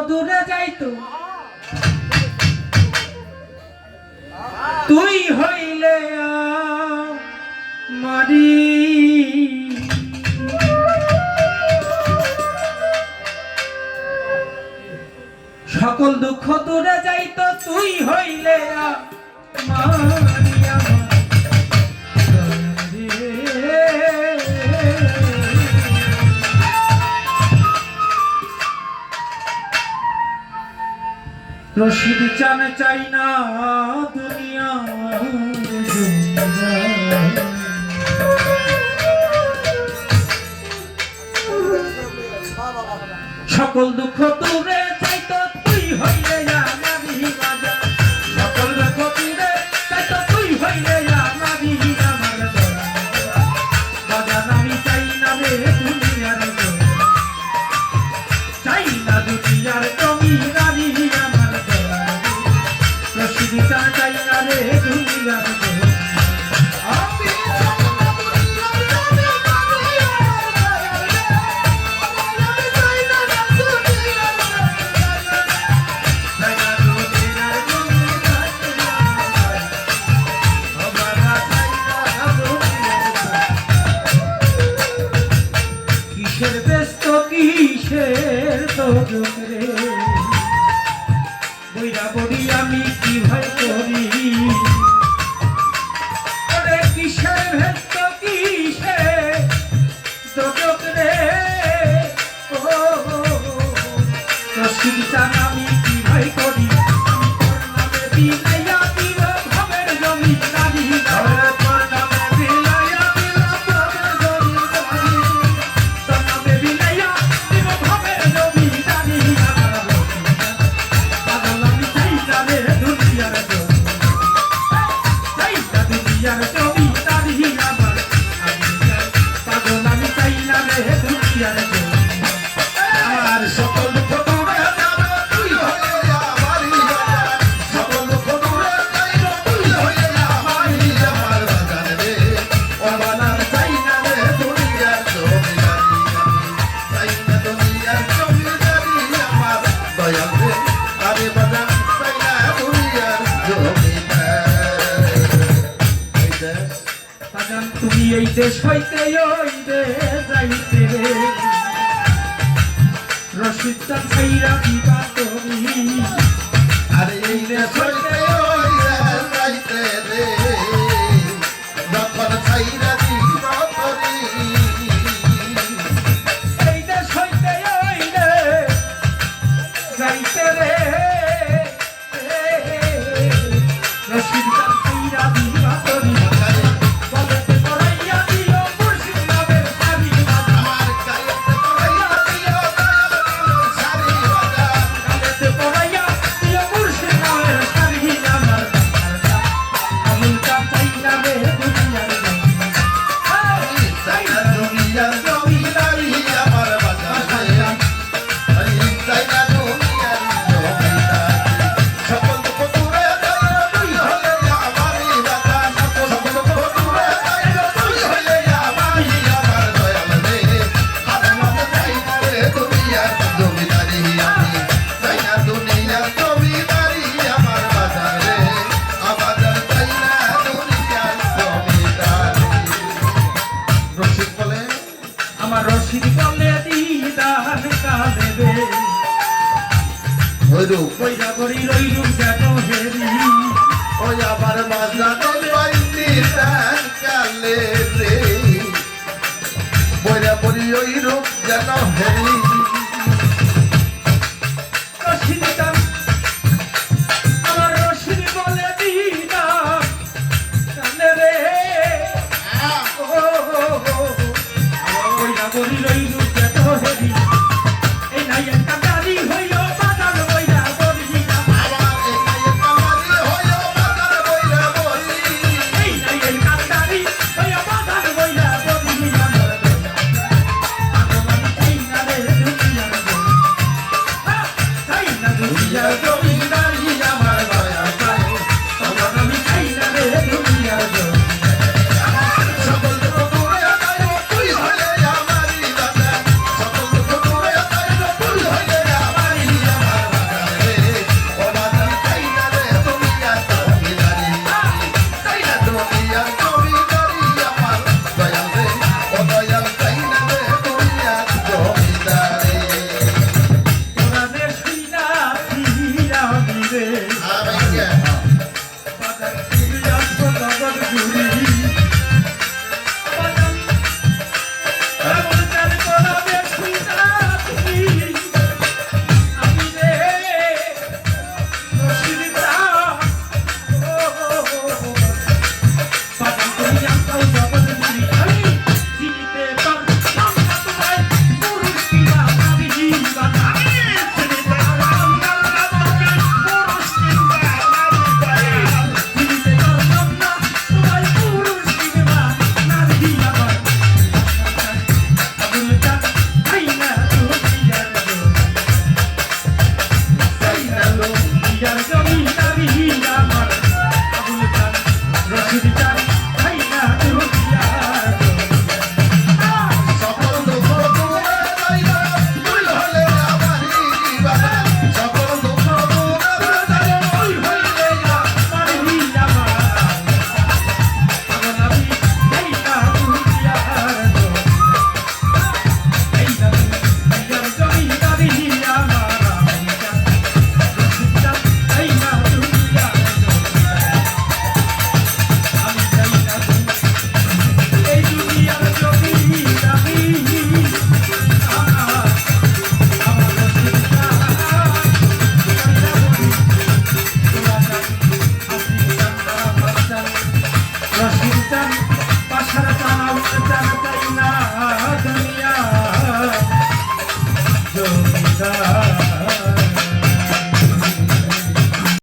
দূরে যাইতো তুই হইলে মারি সকল দুঃখ দূরে যাইতো তুই হইলে মারি রশিদ চান চাই না দুনিয়া সকল দুঃখ দূরে যাইতো তুই হইলে আমারি রাজা সকল দুঃখ দূরে যাইতো তুই হইলে আমারি আমার বাজান আমি চাই না রে দুনিয়ার চাই না দুনিয়ার জমিদারি আমার রশিদ চান চাই না রে দুনিয়ার বইরা বড়ি আমি কি ভাই করি ওরে কিসের ভেস্ত কিসে দোজক রে ও রশিদ চান আমি কি ভাই করি তোর নামে বিলাইয়া দিল ভবের জমি দাবি তোর নামে বিলাইয়া দিল ভবের জমি দাবি তোর নামে বিলাইয়া দিল ভবের জমি দাবি তুমি এই দেশ হইতে ওই দেশ যাইতে রে রশিদ চান ছাইরা দিবা তুমি আরে এই দেশ হইতে ওই দেশ যাইতে রে যখন ছাইরা দিবা তুমি এই দেশ হইতে ওই দেশ যাইতে রে রশিদ চান ছাইরা দিবা তুমি রশিদ বলে দিদার কালে রে হইরু কইরা করি রইলু কেন হেরি ওই আমার মাঝানো পাইনি তার কালে রে বইরা পড়ি ওই রূপ যেন হেরি রশিদ চান আমার রশিদ বলে দিদার কালে রে কইরা করি রইলু কেন হেরি এই নাই একটা গাড়ি হইল বাজার বইরা বলি আমার এই কামারি হইও বাজার বইরা বলি এই নাই একটা গাড়ি হইল বাজার বইরা বলি আমার আগমন চাই না রে জমিদার